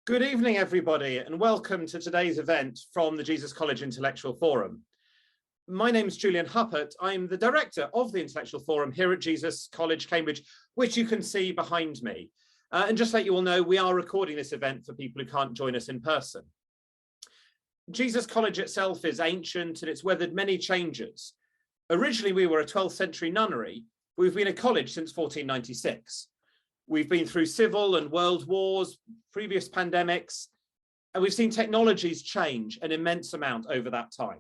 Good evening, everybody, and welcome to today's event from the Jesus College Intellectual Forum. My name is Julian Huppert. I'm the director of the Intellectual Forum here at Jesus College, Cambridge, which you can see behind me. And just to let you all know, we are recording this event for people who can't join us in person. Jesus College itself is ancient and it's weathered many changes. Originally, we were a 12th century nunnery, but we've been a college since 1496. We've been through civil and world wars, previous pandemics, and we've seen technologies change an immense amount over that time.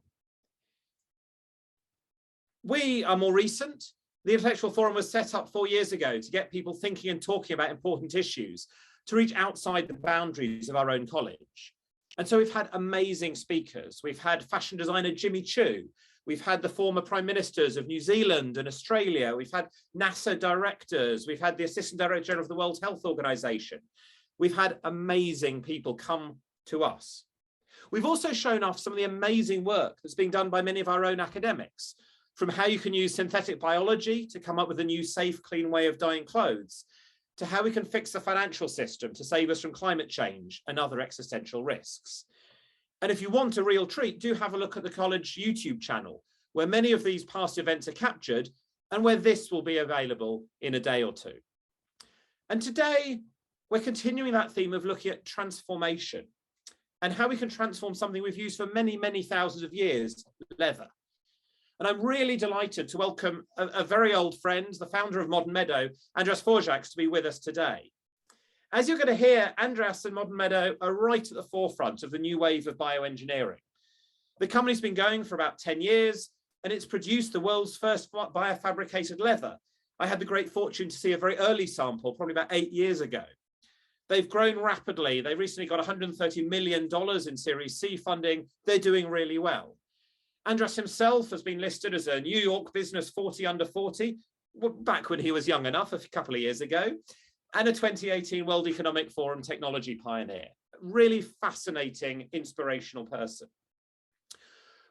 We are more recent. The Intellectual Forum was set up 4 years ago to get people thinking and talking about important issues, to reach outside the boundaries of our own college. And so we've had amazing speakers. We've had fashion designer Jimmy Choo. We've had the former prime ministers of New Zealand and Australia. We've had NASA directors. We've had the Assistant Director General of the World Health Organization. We've had amazing people come to us. We've also shown off some of the amazing work that's being done by many of our own academics, from how you can use synthetic biology to come up with a new safe, clean way of dyeing clothes, to how we can fix the financial system to save us from climate change and other existential risks. And if you want a real treat, do have a look at the college YouTube channel, where many of these past events are captured and where this will be available in a day or two. And today, we're continuing that theme of looking at transformation and how we can transform something we've used for many, many thousands of years, leather. And I'm really delighted to welcome a very old friend, the founder of Modern Meadow, Andras Forgacs, to be with us today. As you're going to hear, Andras and Modern Meadow are right at the forefront of the new wave of bioengineering. The company's been going for about 10 years, and it's produced the world's first biofabricated leather. I had the great fortune to see a very early sample, probably about 8 years ago. They've grown rapidly. They recently got $130 million in Series C funding. They're doing really well. Andras himself has been listed as a New York Business 40 under 40, back when he was young enough, a couple of years ago, and a 2018 World Economic Forum technology pioneer. Really fascinating, inspirational person.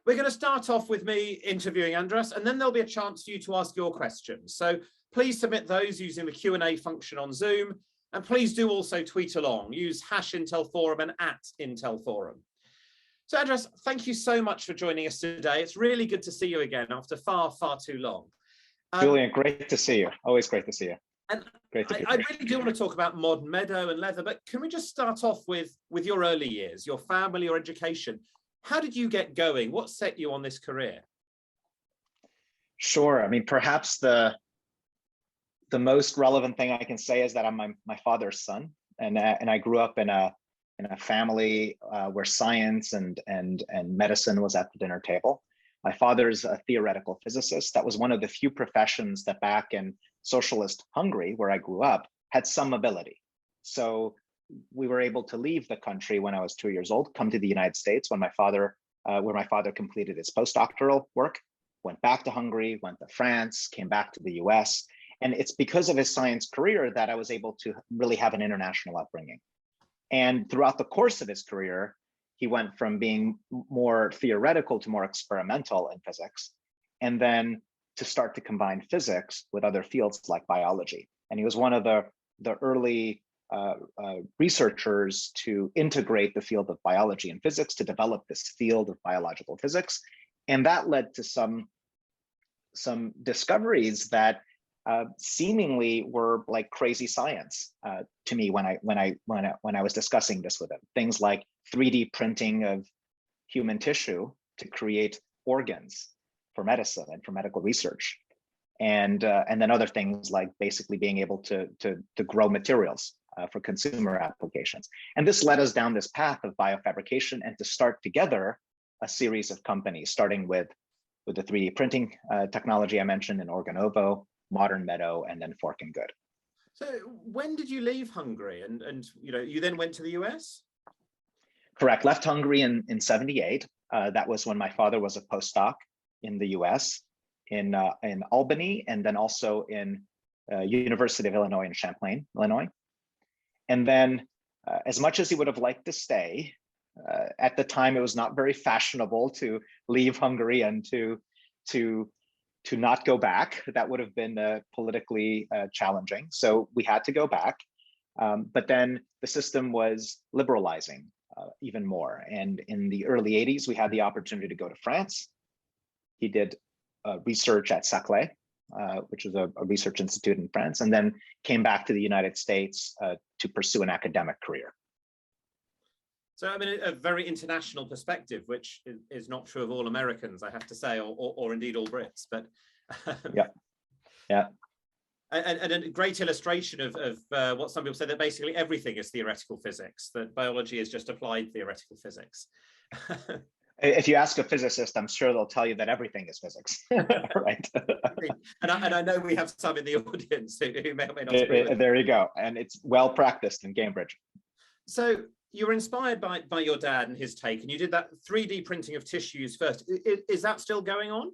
We're going to start off with me interviewing Andras, and then there'll be a chance for you to ask your questions. So please submit those using the Q&A function on Zoom, and please do also tweet along. Use #IntelForum and @IntelForum. So Andras, thank you so much for joining us today. It's really good to see you again after far, far too long. Julian, great to see you. Always great to see you. And I really do want to talk about Modern Meadow and leather, but can we just start off with your early years, your family, your education? How did you get going? What set you on this career? Sure. I mean, perhaps the most relevant thing I can say is that I'm my father's son, and I grew up in a family where science and medicine was at the dinner table. My father's a theoretical physicist. That was one of the few professions that back in socialist Hungary, where I grew up, had some ability. So we were able to leave the country when I was 2 years old, come to the United States when where my father completed his postdoctoral work, went back to Hungary, went to France, came back to the US. And it's because of his science career that I was able to really have an international upbringing. And throughout the course of his career, he went from being more theoretical to more experimental in physics, and then to start to combine physics with other fields like biology. And he was one of the early researchers to integrate the field of biology and physics to develop this field of biological physics. And that led to some discoveries that seemingly were like crazy science to me when I was discussing this with him. Things like 3D printing of human tissue to create organs for medicine and for medical research, and then other things like basically being able to grow materials for consumer applications. And this led us down this path of biofabrication and to start together a series of companies, starting with the 3D printing technology I mentioned in Organovo, Modern Meadow, and then Fork and Good. So when did you leave Hungary? And you then went to the US? Correct. Left Hungary in 78. That was when my father was a postdoc in the US, in Albany, and then also in University of Illinois in Champaign, Illinois. And then as much as he would have liked to stay, at the time it was not very fashionable to leave Hungary and to not go back. That would have been politically challenging. So we had to go back. But then the system was liberalizing even more. And in the early 80s, we had the opportunity to go to France. He did research at Saclay, which was a research institute in France, and then came back to the United States to pursue an academic career. So, I mean, a very international perspective, which is not true of all Americans, I have to say, or indeed all Brits. But yeah. And a great illustration of what some people say, that basically everything is theoretical physics, that biology is just applied theoretical physics. If you ask a physicist, I'm sure they'll tell you that everything is physics, right? and I know we have some in the audience who may or may not agree with there you go. And it's well practiced in Cambridge. So you were inspired by your dad and his take, and you did that 3D printing of tissues first. Is that still going on?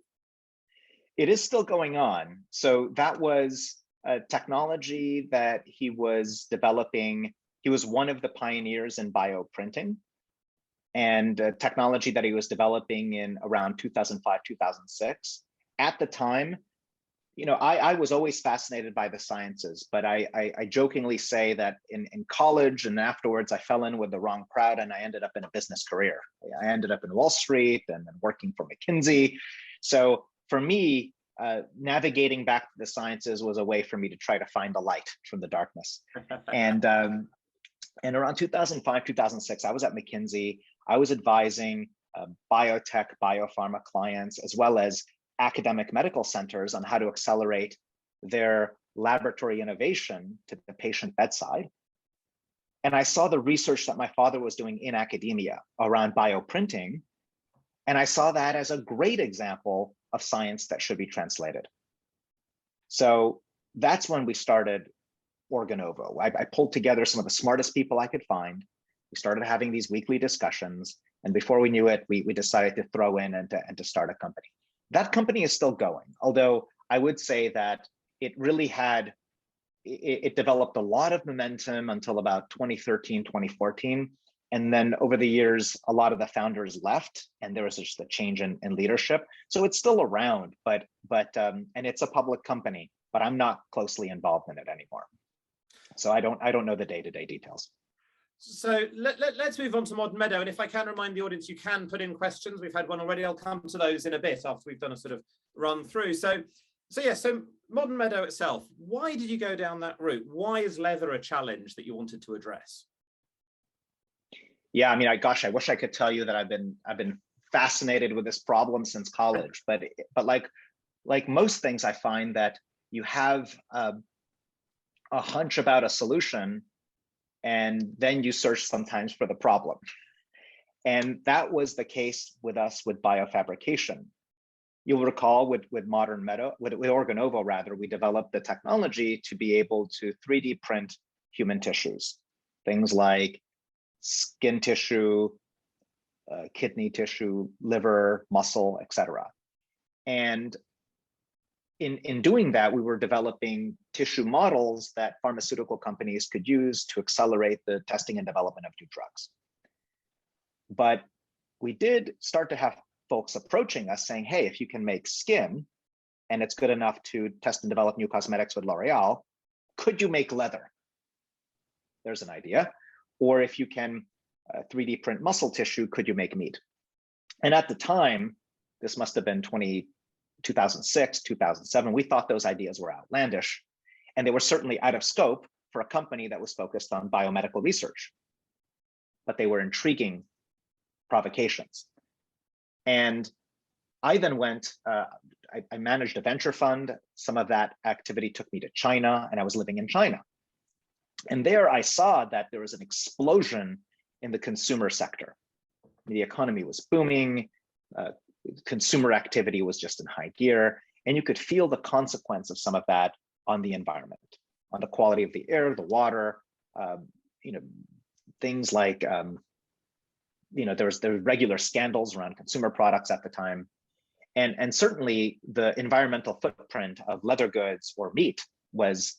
It is still going on. So that was a technology that he was developing. He was one of the pioneers in bioprinting, and technology that he was developing in around 2005, 2006. At the time, you know, I was always fascinated by the sciences, but I jokingly say that in college and afterwards, I fell in with the wrong crowd and I ended up in a business career. I ended up in Wall Street and then working for McKinsey. So for me, navigating back to the sciences was a way for me to try to find the light from the darkness. And around 2005, 2006, I was at McKinsey. I was advising biotech, biopharma clients, as well as academic medical centers on how to accelerate their laboratory innovation to the patient bedside. And I saw the research that my father was doing in academia around bioprinting. And I saw that as a great example of science that should be translated. So that's when we started Organovo. I pulled together some of the smartest people I could find. We started having these weekly discussions. And before we knew it, we decided to throw in and to start a company. That company is still going, although I would say that it really it developed a lot of momentum until about 2013, 2014. And then over the years, a lot of the founders left and there was just a change in leadership. So it's still around, but and it's a public company, but I'm not closely involved in it anymore. So I don't know the day-to-day details. So let's move on to Modern Meadow. And if I can remind the audience, you can put in questions. We've had one already. I'll come to those in a bit after we've done a sort of run through. So Modern Meadow itself, why did you go down that route? Why is leather a challenge that you wanted to address? Yeah, I mean, I wish I could tell you that I've been fascinated with this problem since college, but like most things, I find that you have a hunch about a solution, and then you search sometimes for the problem. And that was the case with us with biofabrication. You'll recall with Modern Meadow, with Organovo rather, we developed the technology to be able to 3D print human tissues, things like skin tissue, kidney tissue, liver, muscle, etc. And in doing that, we were developing tissue models that pharmaceutical companies could use to accelerate the testing and development of new drugs. But we did start to have folks approaching us saying, hey, if you can make skin and it's good enough to test and develop new cosmetics with L'Oreal, could you make leather? There's an idea. Or if you can 3D print muscle tissue, could you make meat? And at the time, this must have been 2006, 2007, we thought those ideas were outlandish, and they were certainly out of scope for a company that was focused on biomedical research. But they were intriguing provocations. And I then went, I managed a venture fund. Some of that activity took me to China, and I was living in China. And there I saw that there was an explosion in the consumer sector. The economy was booming, consumer activity was just in high gear, and you could feel the consequence of some of that on the environment, on the quality of the air, the water, things like, there was regular scandals around consumer products at the time. And certainly the environmental footprint of leather goods or meat was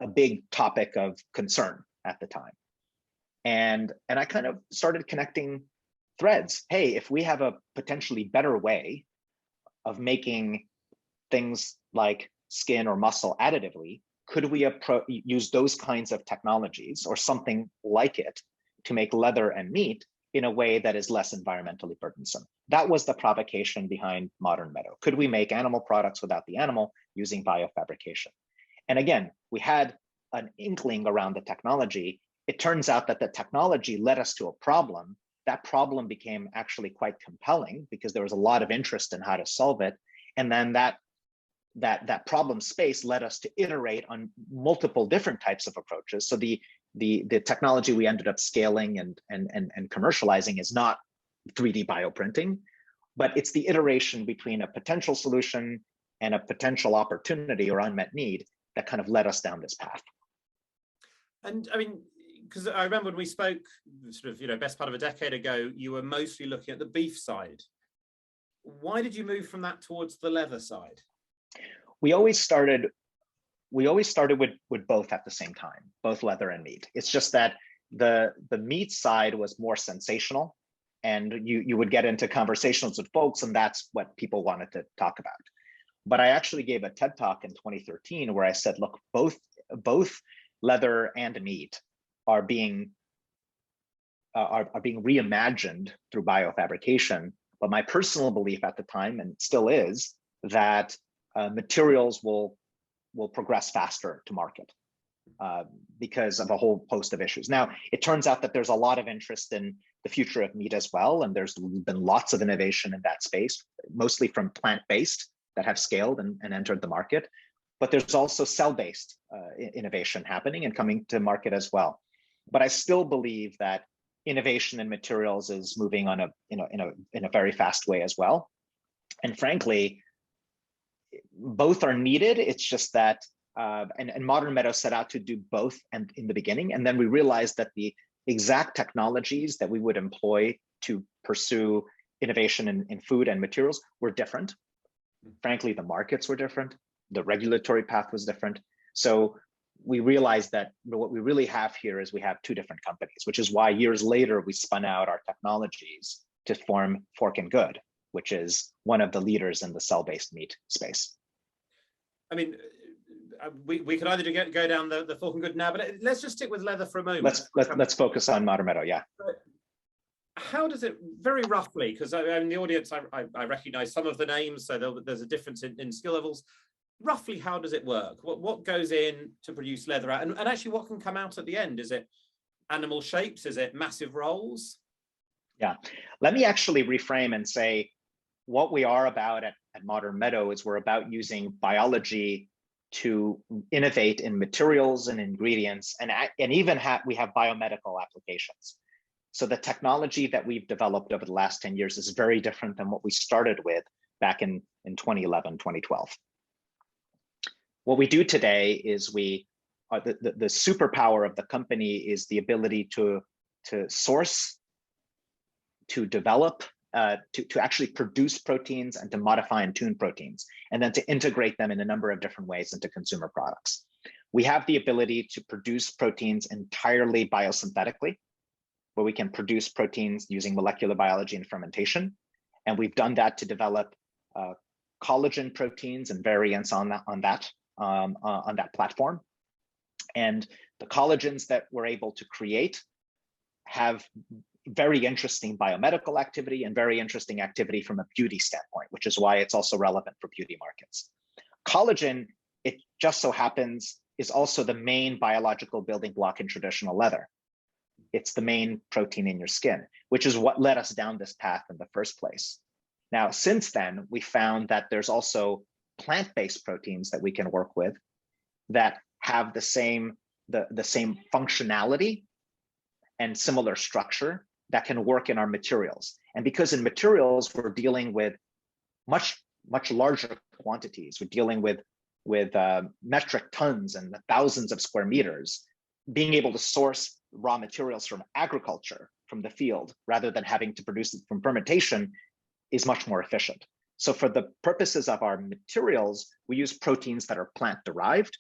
a big topic of concern at the time. And I kind of started connecting threads. Hey, if we have a potentially better way of making things like skin or muscle additively, could we use those kinds of technologies or something like it to make leather and meat in a way that is less environmentally burdensome? That was the provocation behind Modern Meadow. Could we make animal products without the animal using biofabrication? And again, we had an inkling around the technology. It turns out that the technology led us to a problem. That problem became actually quite compelling because there was a lot of interest in how to solve it. And then that problem space led us to iterate on multiple different types of approaches. So the technology we ended up scaling and commercializing is not 3D bioprinting, but it's the iteration between a potential solution and a potential opportunity or unmet need that kind of led us down this path. And I mean, because I remember when we spoke sort of, best part of a decade ago, you were mostly looking at the beef side. Why did you move from that towards the leather side? We always started with both at the same time, both leather and meat. It's just that the meat side was more sensational, and you would get into conversations with folks, and that's what people wanted to talk about. But I actually gave a TED Talk in 2013 where I said, look, both leather and meat are being reimagined through biofabrication. But my personal belief at the time, and still is, that materials will progress faster to market because of a whole host of issues. Now, it turns out that there's a lot of interest in the future of meat as well, and there's been lots of innovation in that space, mostly from plant-based that have scaled and entered the market. But there's also cell-based innovation happening and coming to market as well. But I still believe that innovation in materials is moving on in a very fast way as well. And frankly, both are needed. It's just that, and Modern Meadow set out to do both and in the beginning. And then we realized that the exact technologies that we would employ to pursue innovation in food and materials were different. Frankly, the markets were different. The regulatory path was different. So we realized that what we really have here is we have two different companies, which is why years later we spun out our technologies to form Fork and Good, which is one of the leaders in the cell-based meat space. I mean, we could either go down the Fork and Good now, but let's just stick with leather for a moment. Let's focus on Modern Meadow, yeah. How does it, very roughly, because in the audience, I recognize some of the names, so there's a difference in skill levels. Roughly, how does it work? What goes in to produce leather out? And actually, what can come out at the end? Is it animal shapes? Is it massive rolls? Yeah, let me actually reframe and say what we are about at Modern Meadow is we're about using biology to innovate in materials and ingredients, and even we have biomedical applications. So the technology that we've developed over the last 10 years is very different than what we started with back in 2011, 2012. What we do today is the superpower of the company is the ability to source, to develop, to actually produce proteins and to modify and tune proteins, and then to integrate them in a number of different ways into consumer products. We have the ability to produce proteins entirely biosynthetically, where we can produce proteins using molecular biology and fermentation. And we've done that to develop collagen proteins and variants on that platform. And the collagens that we're able to create have very interesting biomedical activity and very interesting activity from a beauty standpoint, which is why it's also relevant for beauty markets. Collagen, it just so happens, is also the main biological building block in traditional leather. It's the main protein in your skin, which is what led us down this path in the first place. Now, since then, we found that there's also plant-based proteins that we can work with that have the same functionality and similar structure that can work in our materials. And because in materials, we're dealing with much larger quantities, we're dealing with metric tons and thousands of square meters, being able to source raw materials from agriculture, from the field, rather than having to produce it from fermentation is much more efficient. So for the purposes of our materials, we use proteins that are plant-derived,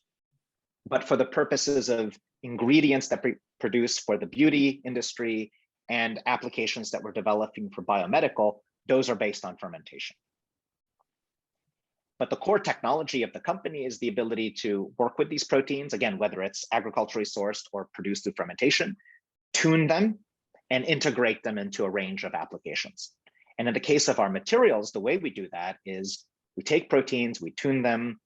but for the purposes of ingredients that we produce for the beauty industry and applications that we're developing for biomedical, those are based on fermentation. But the core technology of the company is the ability to work with these proteins, again, whether it's agriculturally sourced or produced through fermentation, tune them, and integrate them into a range of applications. And in the case of our materials, the way we do that is we take proteins, we tune them,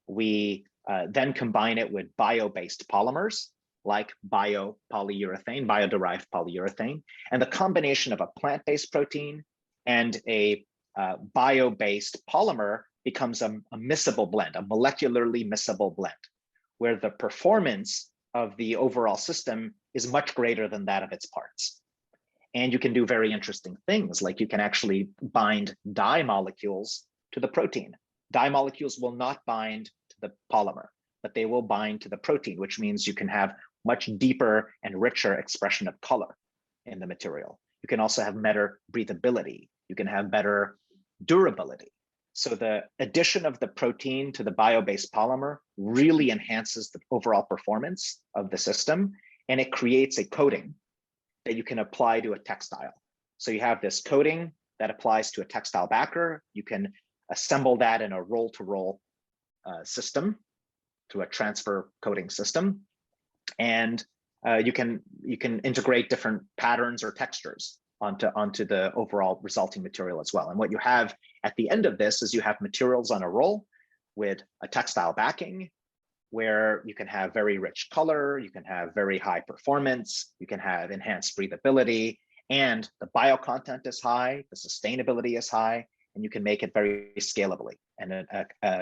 we then combine it with bio-based polymers like biopolyurethane, bio-derived polyurethane. And the combination of a plant-based protein and a bio-based polymer becomes a miscible blend, a molecularly miscible blend, where the performance of the overall system is much greater than that of its parts. And you can do very interesting things, like you can actually bind dye molecules to the protein. Dye molecules will not bind to the polymer, but they will bind to the protein, which means you can have much deeper and richer expression of color in the material. You can also have better breathability. You can have better durability. So the addition of the protein to the bio-based polymer really enhances the overall performance of the system, and it creates a coating that you can apply to a textile. So you have this coating that applies to a textile backer. You can assemble that in a roll-to-roll system through a transfer coating system, and you can integrate different patterns or textures onto the overall resulting material as well. And what you have at the end of this is you have materials on a roll with a textile backing, where you can have very rich color, you can have very high performance, you can have enhanced breathability, and the bio content is high, the sustainability is high, and you can make it very scalably and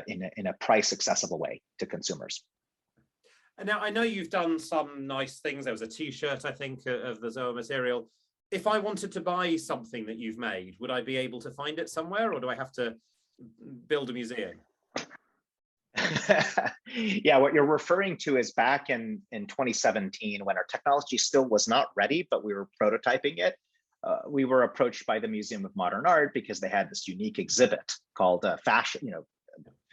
in a price accessible way to consumers. And now I know you've done some nice things. There was a t-shirt, I think, of the Zoa material. If I wanted to buy something that you've made, would I be able to find it somewhere, or do I have to build a museum? Yeah, what you're referring to is back in 2017, when our technology still was not ready, but we were prototyping it. We were approached by the Museum of Modern Art because they had this unique exhibit called Fashion,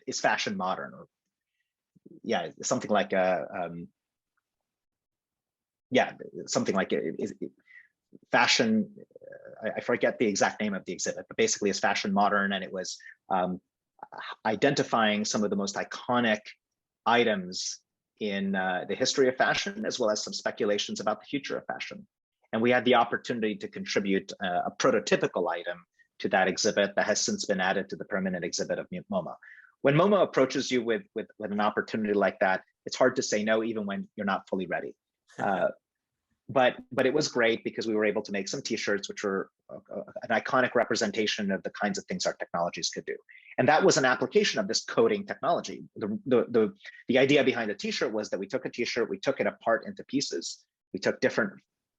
is Fashion Modern? Or yeah, something like fashion. I forget the exact name of the exhibit, but basically it's Fashion Modern, and it was identifying some of the most iconic items in the history of fashion, as well as some speculations about the future of fashion. And we had the opportunity to contribute a prototypical item to that exhibit that has since been added to the permanent exhibit of MoMA. When MoMA approaches you with an opportunity like that, it's hard to say no, even when you're not fully ready. But it was great because we were able to make some t-shirts, which were an iconic representation of the kinds of things our technologies could do. And that was an application of this coding technology. The idea behind the t-shirt was that we took a t-shirt, we took it apart into pieces, we took different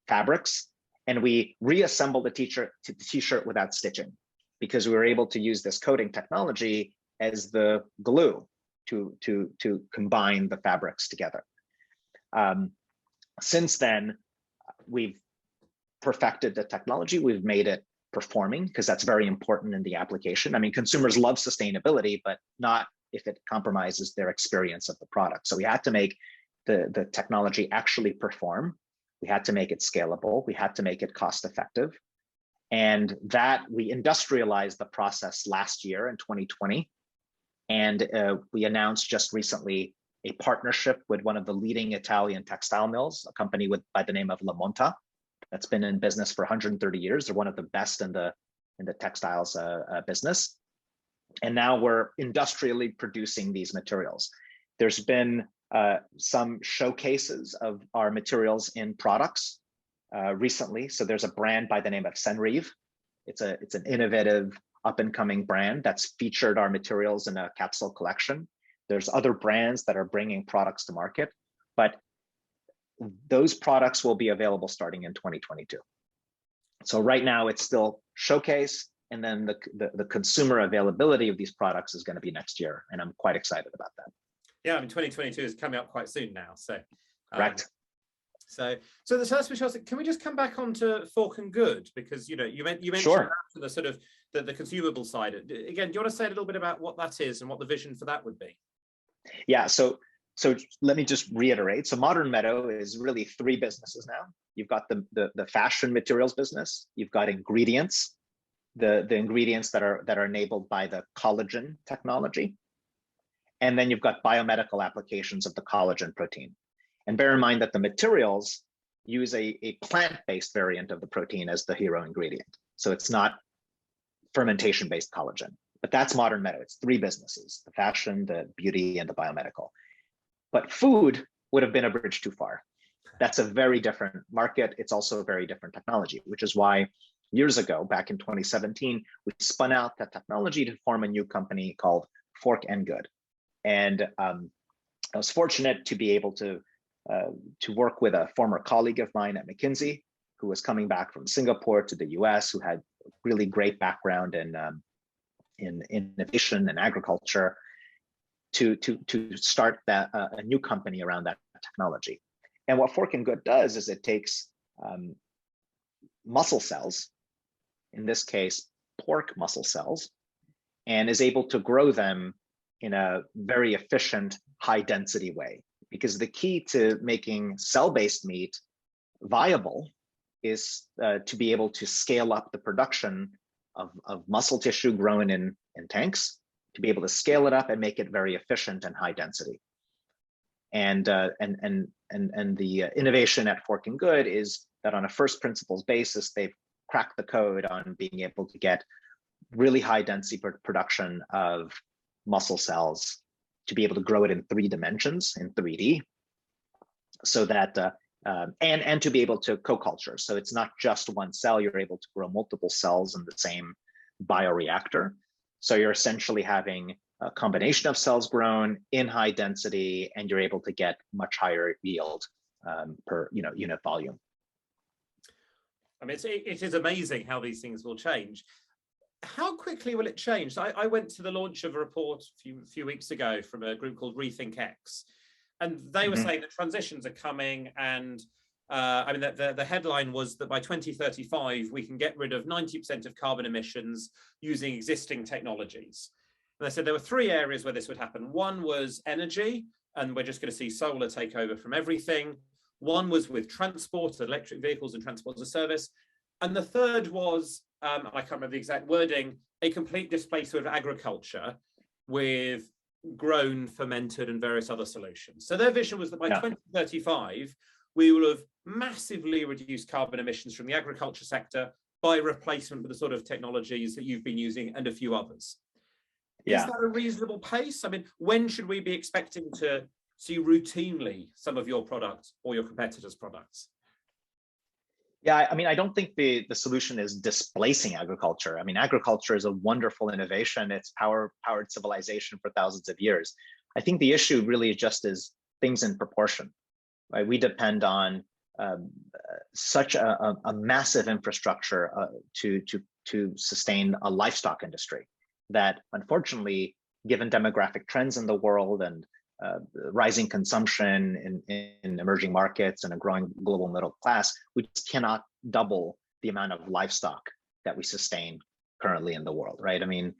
fabrics, and we reassembled the t-shirt without stitching, because we were able to use this coding technology as the glue to combine the fabrics together. Since then, we've perfected the technology. We've made it performing, because that's very important in the application. I mean, consumers love sustainability, but not if it compromises their experience of the product. So we had to make the technology actually perform. We had to make it scalable. We had to make it cost effective. And that we industrialized the process last year in 2020. And we announced just recently a partnership with one of the leading Italian textile mills, a company by the name of La Monta, that's been in business for 130 years. They're one of the best in the textiles business. And now we're industrially producing these materials. There's been some showcases of our materials in products recently. So there's a brand by the name of Senrive. It's an innovative, up-and-coming brand that's featured our materials in a capsule collection. There's other brands that are bringing products to market, but those products will be available starting in 2022. So right now it's still showcase, and then the consumer availability of these products is going to be next year, and I'm quite excited about that. Yeah, I mean, 2022 is coming up quite soon now. So correct. So that's Michelle. Can we just come back onto Fork and Good, because you mentioned Sure. that, the sort of the consumable side. Again, do you want to say a little bit about what that is and what the vision for that would be? Yeah, so let me just reiterate. So Modern Meadow is really three businesses now. You've got the fashion materials business. You've got ingredients, the ingredients that are enabled by the collagen technology, And then you've got biomedical applications of the collagen protein. And bear in mind that the materials use a plant-based variant of the protein as the hero ingredient. So it's not fermentation-based collagen, but that's Modern Meadow. It's three businesses: the fashion, the beauty, and the biomedical. But food would have been a bridge too far. That's a very different market. It's also a very different technology, which is why years ago, back in 2017, we spun out that technology to form a new company called Fork and Good. And I was fortunate to be able to work with a former colleague of mine at McKinsey, who was coming back from Singapore to the US, who had really great background in innovation and agriculture, to start a new company around that technology. And what Fork and Good does is it takes muscle cells, in this case, pork muscle cells, and is able to grow them in a very efficient, high density way. Because the key to making cell-based meat viable is to be able to scale up the production of muscle tissue grown in tanks, to be able to scale it up and make it very efficient and high density. And the innovation at Fork and Good is that on a first principles basis, they've cracked the code on being able to get really high density production of muscle cells, to be able to grow it in 3 dimensions, in 3D, so that and to be able to co-culture. So it's not just one cell, you're able to grow multiple cells in the same bioreactor. So you're essentially having a combination of cells grown in high density, and you're able to get much higher yield per unit volume. I mean, it is amazing how these things will change. How quickly will it change? I went to the launch of a report a few weeks ago from a group called Rethink X, and they were saying that transitions are coming, and I mean, the headline was that by 2035, we can get rid of 90% of carbon emissions using existing technologies. And they said there were 3 areas where this would happen. One was energy, and we're just going to see solar take over from everything. One was with transport, electric vehicles and transport as a service. And the third was, I can't remember the exact wording, a complete displacement of agriculture with grown, fermented, and various other solutions. So their vision was that by 2035, we will have massively reduced carbon emissions from the agriculture sector by replacement with the sort of technologies that you've been using and a few others. Is that a reasonable pace? I mean, when should we be expecting to see routinely some of your products or your competitors' products? Yeah, I mean, I don't think the solution is displacing agriculture. I mean, agriculture is a wonderful innovation. It's powered civilization for thousands of years. I think the issue really just is things in proportion, right? We depend on such a massive infrastructure to sustain a livestock industry that, unfortunately, given demographic trends in the world and rising consumption in emerging markets and a growing global middle class, we just cannot double the amount of livestock that we sustain currently in the world, right? I mean,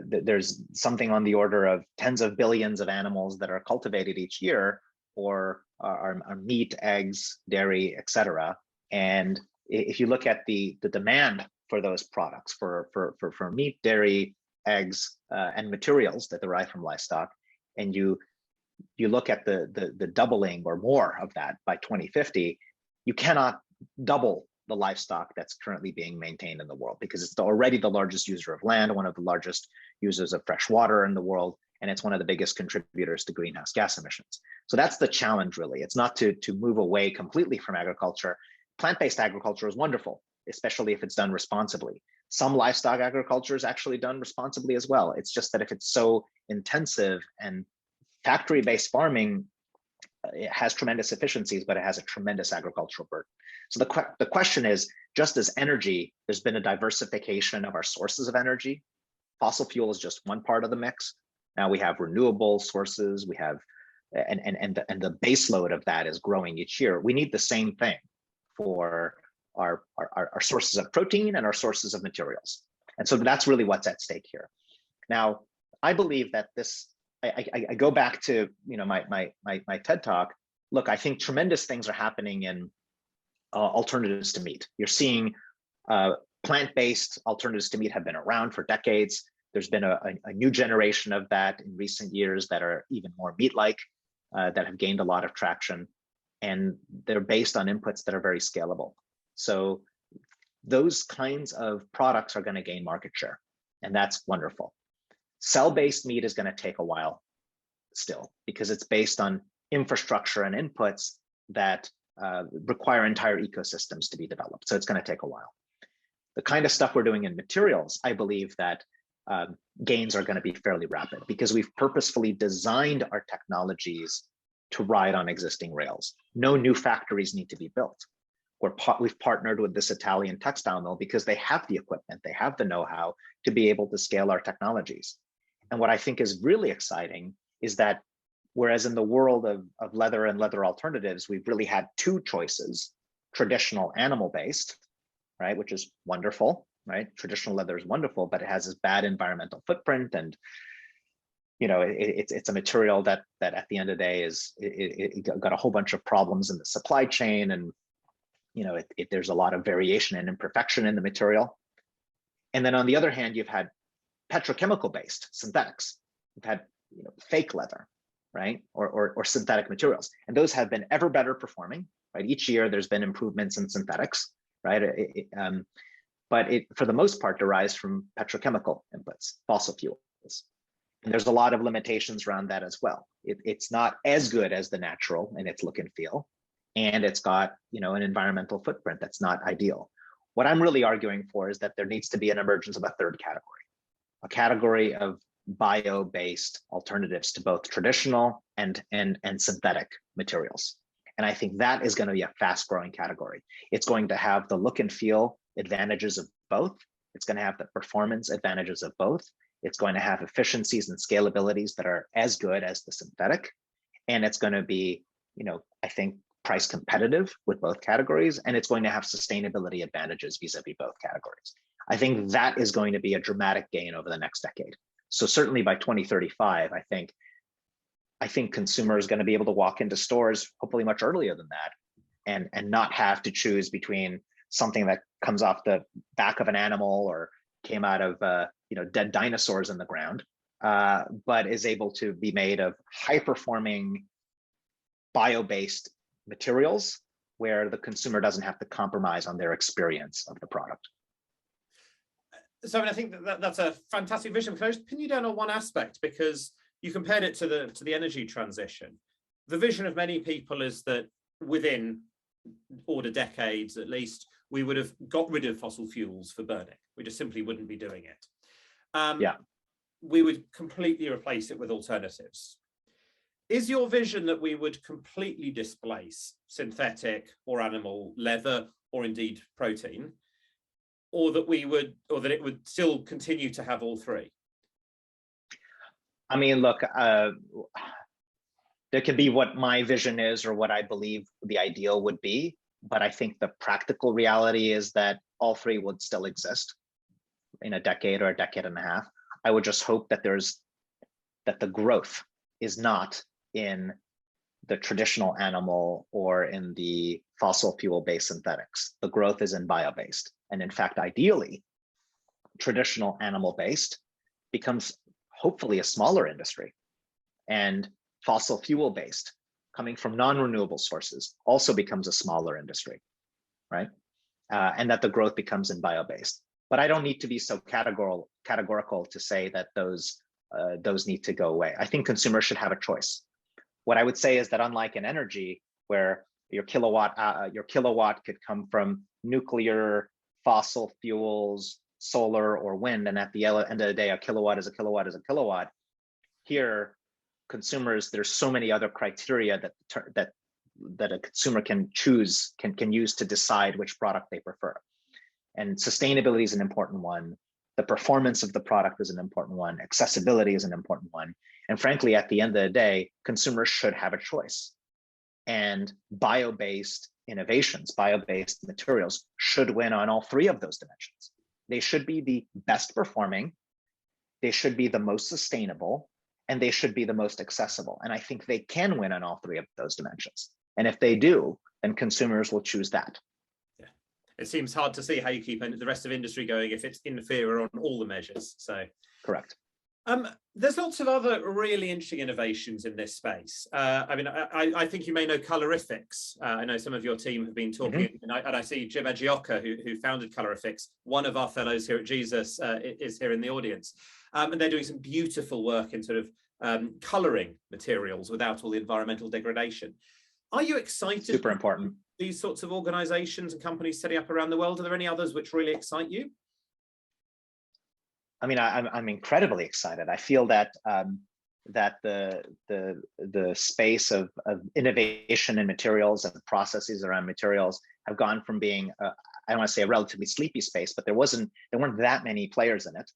there's something on the order of tens of billions of animals that are cultivated each year, or are meat, eggs, dairy, etc. And if you look at the demand for those products, for meat, dairy, eggs, and materials that derive from livestock, and you look at the doubling or more of that by 2050, you cannot double the livestock that's currently being maintained in the world, because it's already the largest user of land, one of the largest users of fresh water in the world, and it's one of the biggest contributors to greenhouse gas emissions. So that's the challenge, really. It's not to move away completely from agriculture. Plant-based agriculture is wonderful, especially if it's done responsibly. Some livestock agriculture is actually done responsibly as well. It's just that if it's so intensive, and factory-based farming, it has tremendous efficiencies, but it has a tremendous agricultural burden. So the question is, just as energy, there's been a diversification of our sources of energy. Fossil fuel is just one part of the mix. Now we have renewable sources, we have, and the base load of that is growing each year. We need the same thing for our sources of protein and our sources of materials. And so that's really what's at stake here. Now, I believe that this, I go back to my TED talk. Look, I think tremendous things are happening in alternatives to meat. You're seeing plant-based alternatives to meat have been around for decades. There's been a new generation of that in recent years that are even more meat-like, that have gained a lot of traction, and they're based on inputs that are very scalable. So those kinds of products are going to gain market share, and that's wonderful. Cell-based meat is going to take a while still, because it's based on infrastructure and inputs that require entire ecosystems to be developed. So it's going to take a while. The kind of stuff we're doing in materials, I believe that gains are going to be fairly rapid, because we've purposefully designed our technologies to ride on existing rails. No new factories need to be built. We've partnered with this Italian textile mill because they have the equipment, they have the know-how to be able to scale our technologies. And what I think is really exciting is that whereas in the world of leather and leather alternatives, we've really had two choices: traditional animal-based, right, which is wonderful, right? Traditional leather is wonderful, but it has this bad environmental footprint, and it's a material that at the end of the day it got a whole bunch of problems in the supply chain, and there's a lot of variation and imperfection in the material. And then on the other hand, you've had petrochemical based synthetics. You've had fake leather, right, or synthetic materials, and those have been ever better performing, right? Each year there's been improvements in synthetics, right? But it for the most part derives from petrochemical inputs, fossil fuels. And there's a lot of limitations around that as well. It's not as good as the natural in its look and feel, and it's got an environmental footprint that's not ideal. What I'm really arguing for is that there needs to be an emergence of a third category, a category of bio-based alternatives to both traditional and synthetic materials. And I think that is going to be a fast-growing category. It's going to have the look and feel advantages of both. It's going to have the performance advantages of both. It's going to have efficiencies and scalabilities that are as good as the synthetic. And it's going to be, I think, price competitive with both categories. And it's going to have sustainability advantages vis-a-vis both categories. I think that is going to be a dramatic gain over the next decade. So certainly by 2035, I think consumers are going to be able to walk into stores hopefully much earlier than that, and not have to choose between something that comes off the back of an animal or came out of dead dinosaurs in the ground, but is able to be made of high-performing bio-based materials where the consumer doesn't have to compromise on their experience of the product. So I think that's a fantastic vision. Can I just pin you down on one aspect, because you compared it to the energy transition. The vision of many people is that within order decades, at least, we would have got rid of fossil fuels for burning. We just simply wouldn't be doing it. We would completely replace it with alternatives. Is your vision that we would completely displace synthetic or animal leather, or indeed protein, or that it would still continue to have all three? I mean, look, there could be what my vision is or what I believe the ideal would be, but I think the practical reality is that all three would still exist in a decade or a decade and a half. I would just hope that the growth is not in the traditional animal or in the fossil fuel-based synthetics. The growth is in bio-based. And in fact, ideally, traditional animal-based becomes hopefully a smaller industry, and fossil fuel-based, coming from non-renewable sources, also becomes a smaller industry, right? And that the growth becomes in bio-based. But I don't need to be so categorical to say that those need to go away. I think consumers should have a choice. What I would say is that unlike in energy, where your kilowatt could come from nuclear, fossil fuels, solar, or wind, and at the end of the day, a kilowatt is a kilowatt is a kilowatt. Here, consumers, there's so many other criteria that a consumer can choose, can use to decide which product they prefer. And sustainability is an important one. The performance of the product is an important one. Accessibility is an important one. And frankly, at the end of the day, consumers should have a choice. And bio-based innovations, bio-based materials should win on all three of those dimensions. They should be the best performing, they should be the most sustainable, and they should be the most accessible. And I think they can win on all three of those dimensions. And if they do, then consumers will choose that. Yeah, It seems hard to see how you keep the rest of industry going if it's inferior on all the measures. So correct. There's lots of other really interesting innovations in this space. I mean, I think you may know Colorifics. I know some of your team have been talking, and I see Jim Agioka, who founded Colorifics. One of our fellows here at Jesus is here in the audience. And they're doing some beautiful work in sort of colouring materials without all the environmental degradation. Are you excited? Super important. These sorts of organizations and companies setting up around the world? Are there any others which really excite you? I mean, I'm incredibly excited. I feel that that the space of innovation in materials and the processes around materials have gone from being I don't want to say a relatively sleepy space, but there weren't that many players in it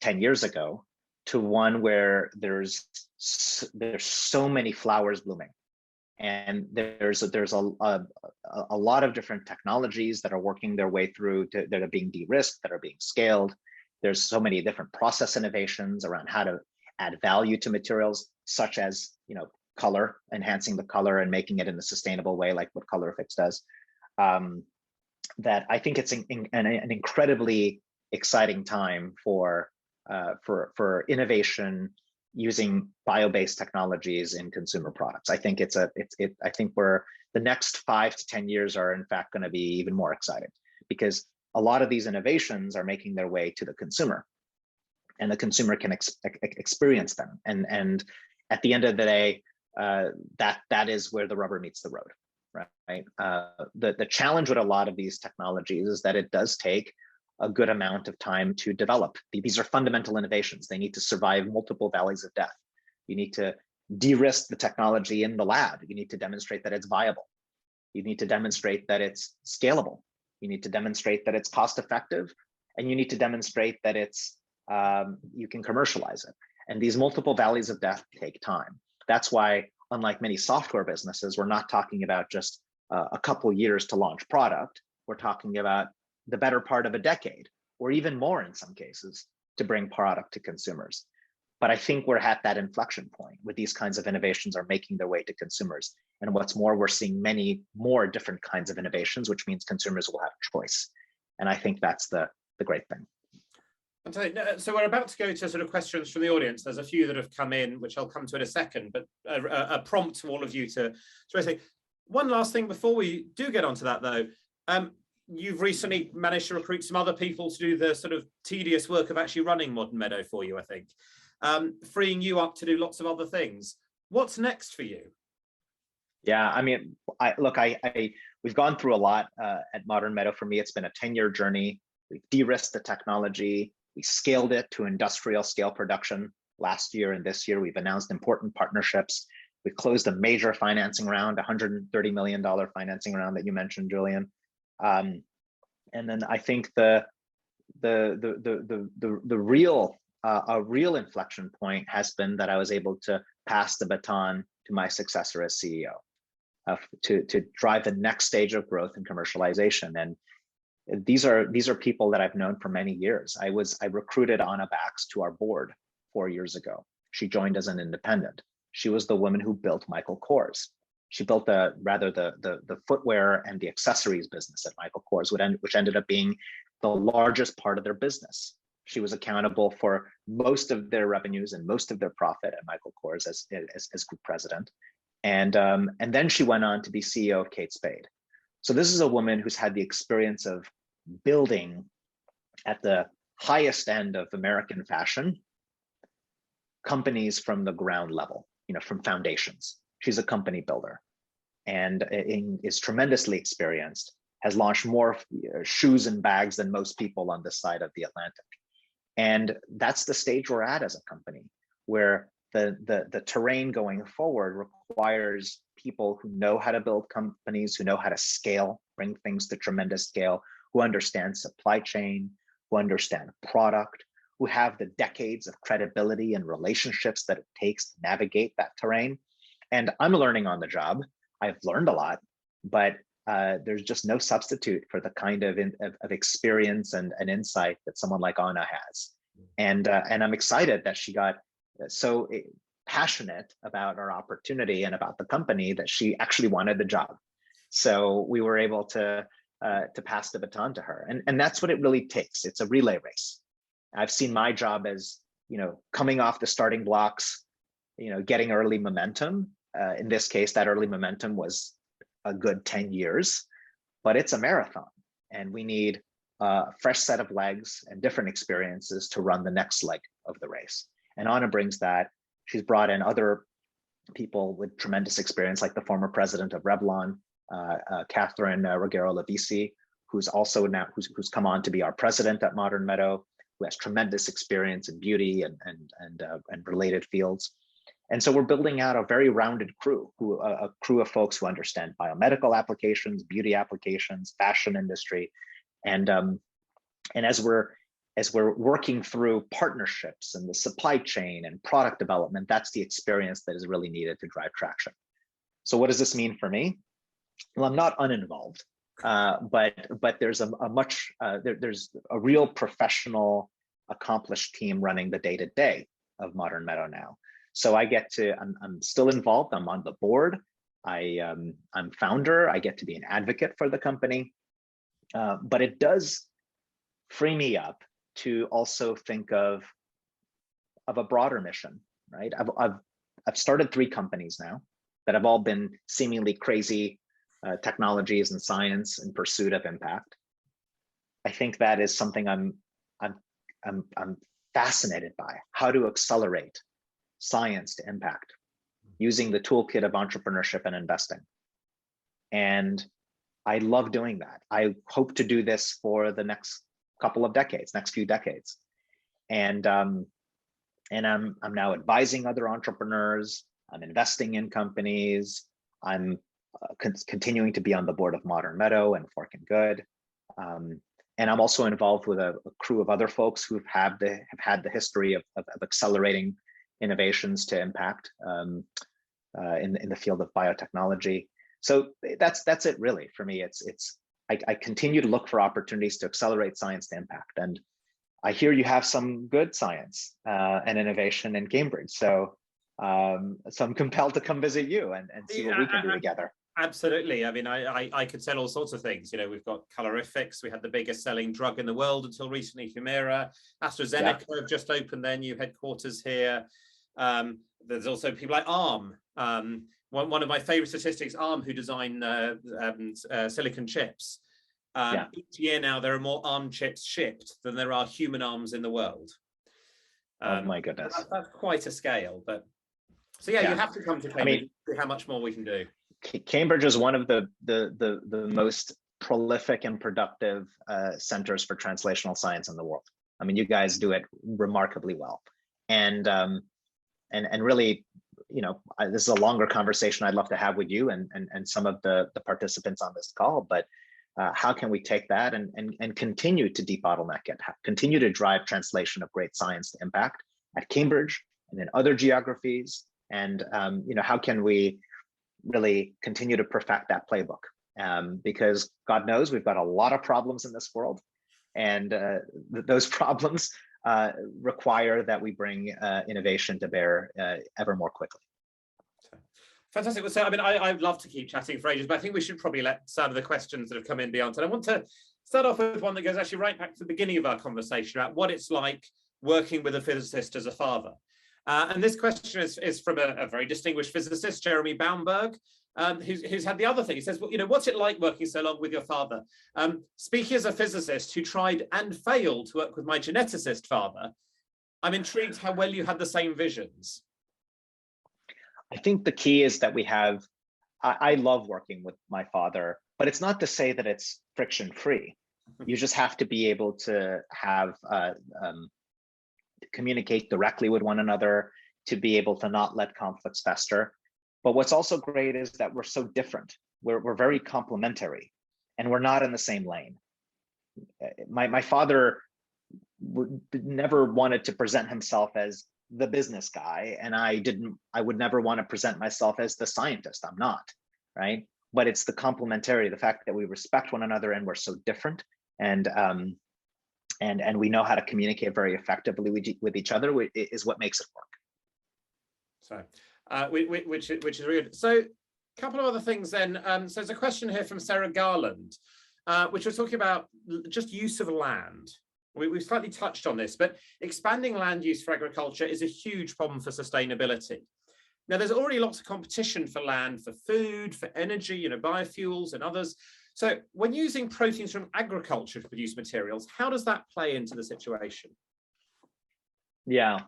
10 years ago, to one where there's so many flowers blooming, and there's a lot of different technologies that are working their way through that are being de-risked, that are being scaled. There's so many different process innovations around how to add value to materials, such as, you know, color, enhancing the color and making it in a sustainable way, like what Colorifics does. That I think it's an incredibly exciting time for innovation using bio-based technologies in consumer products. I think I think the next 5 to 10 years are in fact going to be even more exciting, because a lot of these innovations are making their way to the consumer, and the consumer can experience them. And at the end of the day, that is where the rubber meets the road, right? The challenge with a lot of these technologies is that it does take a good amount of time to develop. These are fundamental innovations. They need to survive multiple valleys of death. You need to de-risk the technology in the lab. You need to demonstrate that it's viable. You need to demonstrate that it's scalable. You need to demonstrate that it's cost effective, and you need to demonstrate that it's you can commercialize it. And these multiple valleys of death take time. That's why, unlike many software businesses, we're not talking about just a couple years to launch product. We're talking about the better part of a decade, or even more in some cases, to bring product to consumers. But I think we're at that inflection point where these kinds of innovations are making their way to consumers. And what's more, we're seeing many more different kinds of innovations, which means consumers will have choice. And I think that's the great thing. So we're about to go to sort of questions from the audience. There's a few that have come in, which I'll come to in a second, but a prompt to all of you to say. One last thing before we do get onto that, though. You've recently managed to recruit some other people to do the sort of tedious work of actually running Modern Meadow for you, I think, freeing you up to do lots of other things. What's next for you? Yeah, I mean, we've gone through a lot at Modern Meadow. For me, it's been a 10-year journey. We've de-risked the technology. We scaled it to industrial scale production last year, and this year we've announced important partnerships. We closed a major financing round, $130 million financing round that you mentioned, Julian. And then I think the real inflection point has been that I was able to pass the baton to my successor as CEO, to drive the next stage of growth and commercialization. And these are people that I've known for many years. I recruited Anna Bax to our board 4 years ago. She joined as an independent. She was the woman who built Michael Kors. She built the footwear and the accessories business at Michael Kors, which ended up being the largest part of their business. She was accountable for most of their revenues and most of their profit at Michael Kors as group president. And then she went on to be CEO of Kate Spade. So this is a woman who's had the experience of building at the highest end of American fashion companies from the ground level, from foundations. She's a company builder and is tremendously experienced, has launched more shoes and bags than most people on this side of the Atlantic. And that's the stage we're at as a company, where the terrain going forward requires people who know how to build companies, who know how to scale, bring things to tremendous scale, who understand supply chain, who understand product, who have the decades of credibility and relationships that it takes to navigate that terrain. And I'm learning on the job. I've learned a lot, but there's just no substitute for the kind of experience and insight that someone like Anna has. And I'm excited that she got so passionate about our opportunity and about the company that she actually wanted the job. So we were able to to pass the baton to her. And that's what it really takes. It's a relay race. I've seen my job as, coming off the starting blocks, getting early momentum. In this case, that early momentum was a good 10 years, but it's a marathon, and we need a fresh set of legs and different experiences to run the next leg of the race. And Anna brings that. She's brought in other people with tremendous experience, like the former president of Revlon, Catherine Ruggiero-Lavisi, who's also now who's come on to be our president at Modern Meadow, who has tremendous experience in beauty and related fields. And so we're building out a very rounded crew, a crew of folks who understand biomedical applications, beauty applications, fashion industry, and as we're working through partnerships and the supply chain and product development, that's the experience that is really needed to drive traction. So what does this mean for me? Well, I'm not uninvolved, but there's there's a real professional, accomplished team running the day-to-day of Modern Meadow now. So I get to, I'm still involved. I'm on the board. I'm founder. I get to be an advocate for the company, but it does free me up to also think of a broader mission, right? I've started 3 companies now that have all been seemingly crazy technologies and science in pursuit of impact. I think that is something I'm fascinated by, how to accelerate science to impact using the toolkit of entrepreneurship and investing. And I love doing that. I hope to do this for the next few decades. And I'm now advising other entrepreneurs. I'm investing in companies. I'm continuing to be on the board of Modern Meadow and Fork and Good. And I'm also involved with a crew of other folks who have had the history of accelerating innovations to impact in the field of biotechnology. So that's it really for me. I continue to look for opportunities to accelerate science to impact. And I hear you have some good science and innovation in Cambridge. So I'm compelled to come visit you and see what we can do together. Absolutely. I mean, I could sell all sorts of things. We've got calorifics. We had the biggest selling drug in the world until recently, Humira. AstraZeneca have just opened their new headquarters here. There's also people like ARM. One of my favorite statistics, ARM, who design silicon chips. Each year now, there are more ARM chips shipped than there are human arms in the world. Oh my goodness. That's quite a scale. But so you have to come to Cambridge to see how much more we can do. Cambridge is one of the most prolific and productive centers for translational science in the world. I mean, you guys do it remarkably well. And really, this is a longer conversation I'd love to have with you and some of the participants on this call, but how can we take that and continue to debottleneck it, continue to drive translation of great science to impact at Cambridge and in other geographies? And how can we really continue to perfect that playbook? Because God knows we've got a lot of problems in this world, and those problems require that we bring innovation to bear ever more quickly. Fantastic. So, I mean, I'd love to keep chatting for ages, but I think we should probably let some of the questions that have come in be answered. I want to start off with one that goes actually right back to the beginning of our conversation about what it's like working with a physicist as a father. And this question is from a very distinguished physicist, Jeremy Baumberg, who's had the other thing. He says, well, what's it like working so long with your father? Speaking as a physicist who tried and failed to work with my geneticist father, I'm intrigued how well you had the same visions. I think the key is that I love working with my father, but it's not to say that it's friction-free. You just have to be able to have communicate directly with one another, to be able to not let conflicts fester. But what's also great is that we're so different. We're very complementary, and we're not in the same lane. My father never wanted to present himself as the business guy, and I would never want to present myself as the scientist. I'm not, right? But it's the complementarity, the fact that we respect one another and we're so different, and we know how to communicate very effectively with each other is what makes it work. So, which is really good. So, a couple of other things then. So there's a question here from Sarah Garland, which was talking about just use of land. We've slightly touched on this, but expanding land use for agriculture is a huge problem for sustainability. Now, there's already lots of competition for land for food, for energy, biofuels and others. So when using proteins from agriculture to produce materials, how does that play into the situation? Yeah,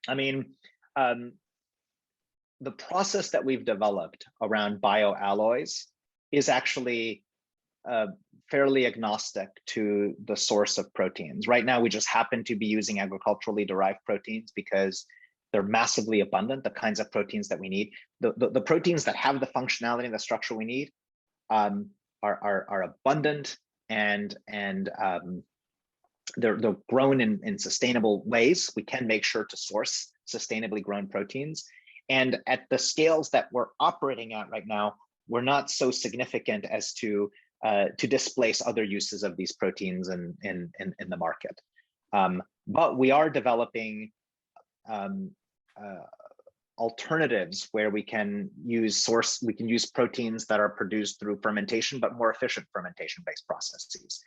I mean, the process that we've developed around bioalloys is actually fairly agnostic to the source of proteins. Right now, we just happen to be using agriculturally derived proteins because they're massively abundant, the kinds of proteins that we need. The proteins that have the functionality and the structure we need are abundant, and they're grown in sustainable ways. We can make sure to source sustainably grown proteins. And at the scales that we're operating at right now, we're not so significant as to displace other uses of these proteins in the market. But we are developing alternatives where we can use proteins that are produced through fermentation, but more efficient fermentation-based processes.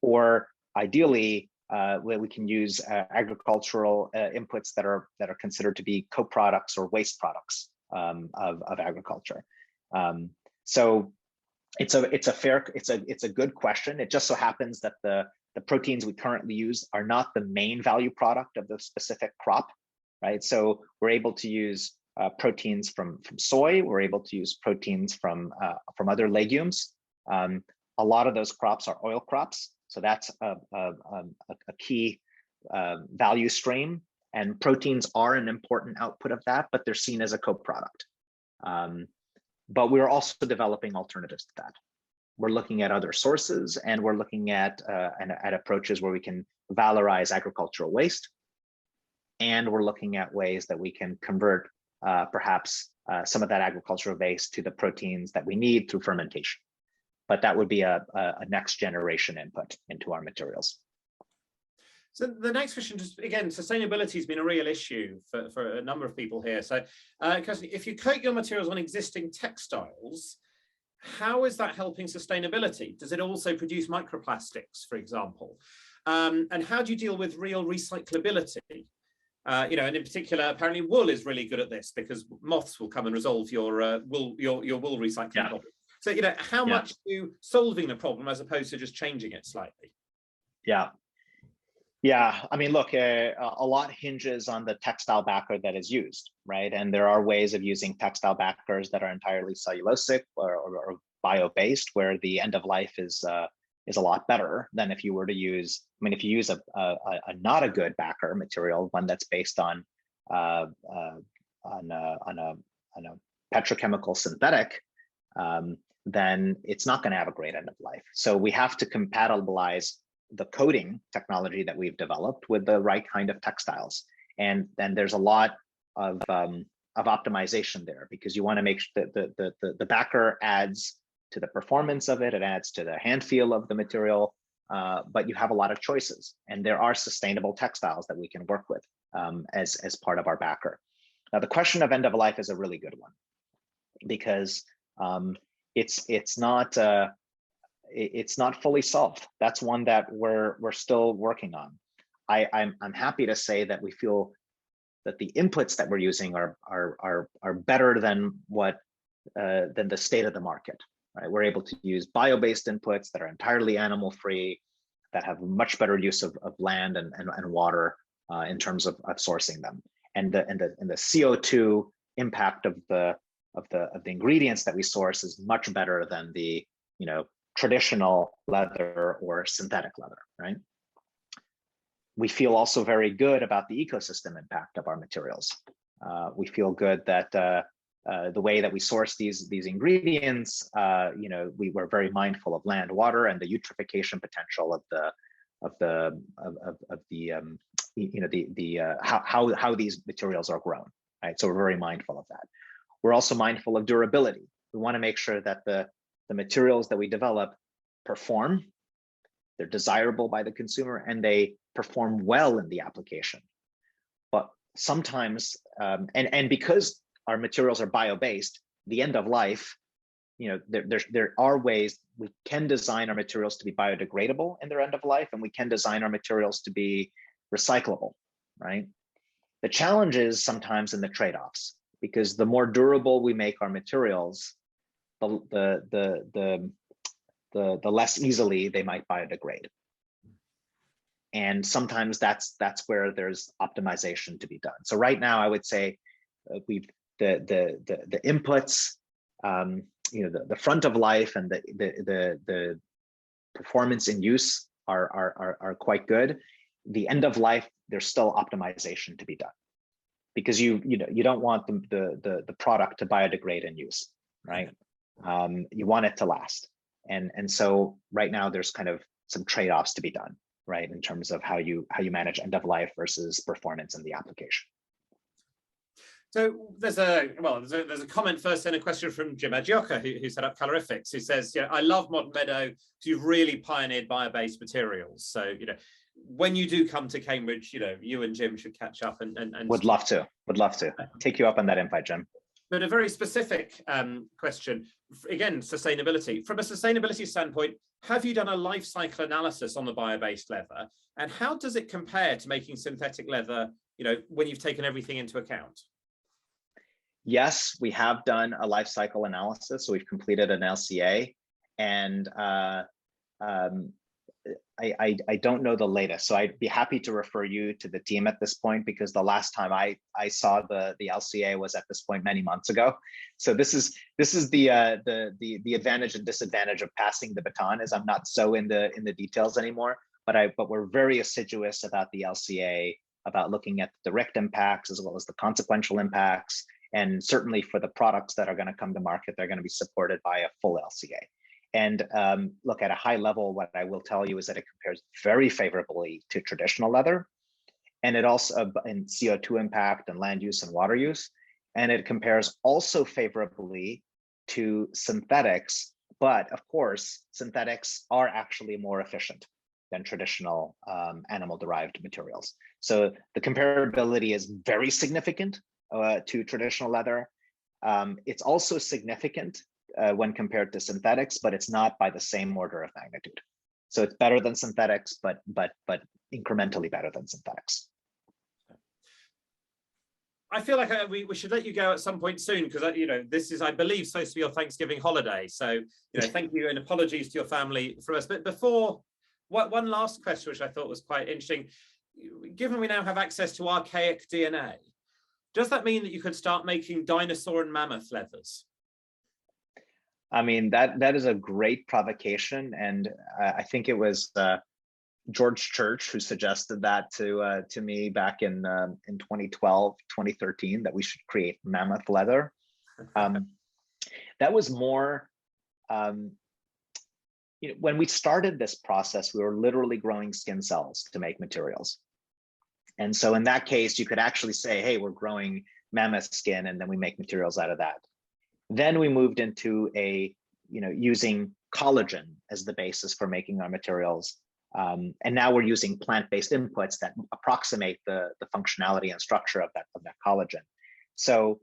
Or ideally, where we can use agricultural inputs that are considered to be co-products or waste products of agriculture. So it's a good question. It just so happens that the proteins we currently use are not the main value product of the specific crop, right? So we're able to use proteins from soy. We're able to use proteins from other legumes. A lot of those crops are oil crops, so that's a key value stream. And proteins are an important output of that, but they're seen as a co-product. But we're also developing alternatives to that. We're looking at other sources, and we're looking at approaches where we can valorize agricultural waste. And we're looking at ways that we can convert perhaps some of that agricultural waste to the proteins that we need through fermentation. But that would be a next generation input into our materials. So the next question, just again, sustainability has been a real issue for a number of people here. So if you coat your materials on existing textiles, how is that helping sustainability? Does it also produce microplastics, for example? And how do you deal with real recyclability? And in particular, apparently wool is really good at this because moths will come and resolve your wool recycling problem. So, how much do solving the problem as opposed to just changing it slightly? Yeah, I mean, look, a lot hinges on the textile backer that is used, right? And there are ways of using textile backers that are entirely cellulosic or bio-based, where the end of life is a lot better than if you were to use. I mean, if you use a not a good backer material, one that's based on a petrochemical synthetic, then it's not going to have a great end of life. So we have to compatibilize the coating technology that we've developed with the right kind of textiles. And then there's a lot of optimization there, because you want to make sure that the backer adds to the performance of it, it adds to the hand feel of the material, but you have a lot of choices. And there are sustainable textiles that we can work with as part of our backer. Now, the question of end of life is a really good one, because it's not fully solved. That's one that we're still working on. I'm happy to say that we feel that the inputs that we're using are better than than the state of the market. Right? We're able to use bio-based inputs that are entirely animal-free, that have much better use of land and water in terms of sourcing them, and the CO2 impact of the ingredients that we source is much better than the traditional leather or synthetic leather, right? We feel also very good about the ecosystem impact of our materials. We feel good that the way that we source these ingredients, we were very mindful of land, water, and the eutrophication potential how these materials are grown, right? So we're very mindful of that. We're also mindful of durability. We want to make sure that the materials that we develop perform, they're desirable by the consumer, and they perform well in the application. But sometimes, and because our materials are bio-based, the end of life there are ways we can design our materials to be biodegradable in their end of life, and we can design our materials to be recyclable, right? The challenge is sometimes in the trade-offs, because the more durable we make our materials, the less easily they might biodegrade. And sometimes that's where there's optimization to be done. So right now, I would say the inputs, the front of life and the performance in use are quite good. The end of life, there's still optimization to be done, because you don't want the product to biodegrade in use, right? You want it to last, and so right now there's kind of some trade-offs to be done, right, in terms of how you manage end of life versus performance in the application. So there's a comment first and a question from Jim Agioka, who set up Calorifics, who says, I love Modern Meadow because you've really pioneered bio-based materials. So, when you do come to Cambridge, you and Jim should catch up and would love to take you up on that invite, Jim. But a very specific question, again, sustainability. From a sustainability standpoint, have you done a life cycle analysis on the bio-based leather? And how does it compare to making synthetic leather, when you've taken everything into account? Yes, we have done a life cycle analysis. So we've completed an LCA, and I don't know the latest. So I'd be happy to refer you to the team at this point, because the last time I saw the LCA was at this point many months ago. So this is the advantage and disadvantage of passing the baton, is I'm not so in the details anymore. But we're very assiduous about the LCA, about looking at the direct impacts as well as the consequential impacts. And certainly for the products that are going to come to market, they're going to be supported by a full LCA. And look, at a high level, what I will tell you is that it compares very favorably to traditional leather, and it also in CO2 impact and land use and water use. And it compares also favorably to synthetics, but of course, synthetics are actually more efficient than traditional animal-derived materials. So the comparability is very significant to traditional leather. It's also significant when compared to synthetics, but it's not by the same order of magnitude. So it's better than synthetics, but incrementally better than synthetics. I feel like we should let you go at some point soon, because this is, I believe, supposed to be your Thanksgiving holiday. So thank you and apologies to your family from us. But before, one last question, which I thought was quite interesting. Given we now have access to archaic DNA, does that mean that you could start making dinosaur and mammoth leathers? I mean, that is a great provocation, and I think it was George Church who suggested that to me back in 2012, 2013, that we should create mammoth leather. That was more when we started this process, we were literally growing skin cells to make materials. And so in that case, you could actually say, hey, we're growing mammoth skin, and then we make materials out of that. Then we moved into using collagen as the basis for making our materials. And now we're using plant-based inputs that approximate the functionality and structure of that collagen. So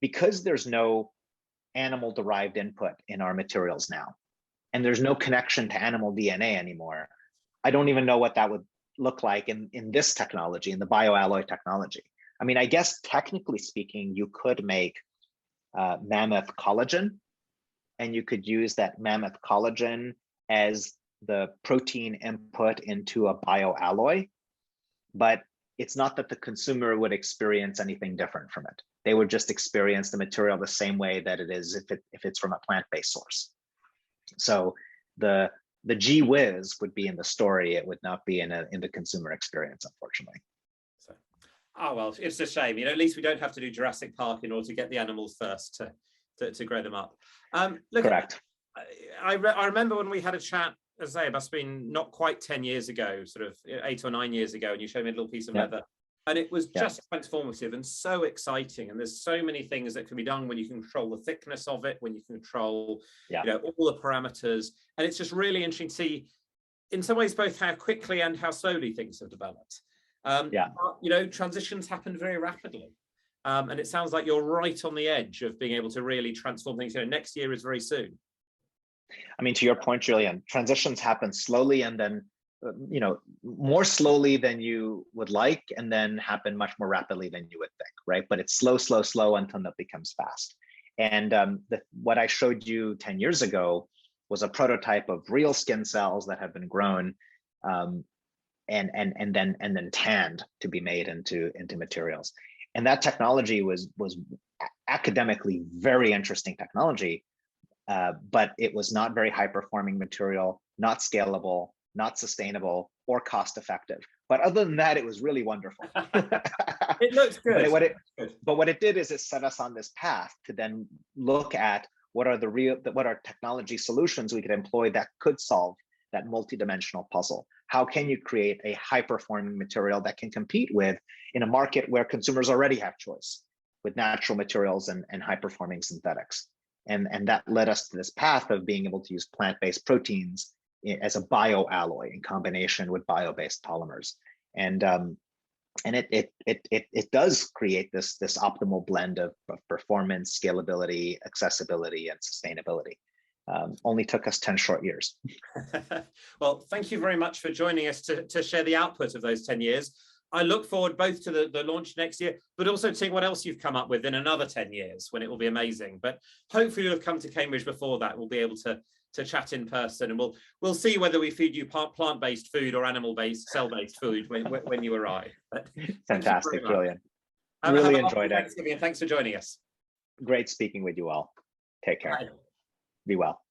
because there's no animal-derived input in our materials now, and there's no connection to animal DNA anymore, I don't even know what that would look like in this technology, in the bioalloy technology. I mean, I guess technically speaking, you could make mammoth collagen, and you could use that mammoth collagen as the protein input into a bioalloy, but it's not that the consumer would experience anything different from it. They would just experience the material the same way that it is if it's from a plant-based source. So the gee whiz would be in the story; it would not be in the consumer experience, unfortunately. So, oh well, it's a shame. At least we don't have to do Jurassic Park in order to get the animals first to grow them up. Look, correct. I remember when we had a chat, as I say, it must have been not quite 10 years ago, sort of 8 or 9 years ago, and you showed me a little piece of leather. And it was just transformative and so exciting. And there's so many things that can be done when you control the thickness of it, when you control all the parameters. And it's just really interesting to see, in some ways, both how quickly and how slowly things have developed. But, transitions happen very rapidly. And it sounds like you're right on the edge of being able to really transform things. Next year is very soon. I mean, to your point, Julian, transitions happen slowly and then, more slowly than you would like, and then happen much more rapidly than you would think, right? But it's slow, slow, slow until it becomes fast. And what I showed you 10 years ago was a prototype of real skin cells that have been grown and then tanned to be made into materials. And that technology was academically very interesting technology, but it was not very high performing material, not scalable, not sustainable, or cost effective. But other than that, it was really wonderful. It looks good. But what it did is it set us on this path to then look at what are technology solutions we could employ that could solve that multidimensional puzzle. How can you create a high performing material that can compete with in a market where consumers already have choice with natural materials and high performing synthetics? And that led us to this path of being able to use plant-based proteins as a bioalloy in combination with bio-based polymers. And it does create this optimal blend of performance, scalability, accessibility, and sustainability. Only took us 10 short years. Well, thank you very much for joining us to share the output of those 10 years. I look forward both to the launch next year, but also to seeing what else you've come up with in another 10 years when it will be amazing. But hopefully you'll have come to Cambridge before that. We'll be able to chat in person, and we'll see whether we feed you plant-based food or animal-based, cell-based food when you arrive. Fantastic, brilliant. Really enjoyed it. Thanksgiving, and thanks for joining us. Great speaking with you all. Take care. Bye. Be well.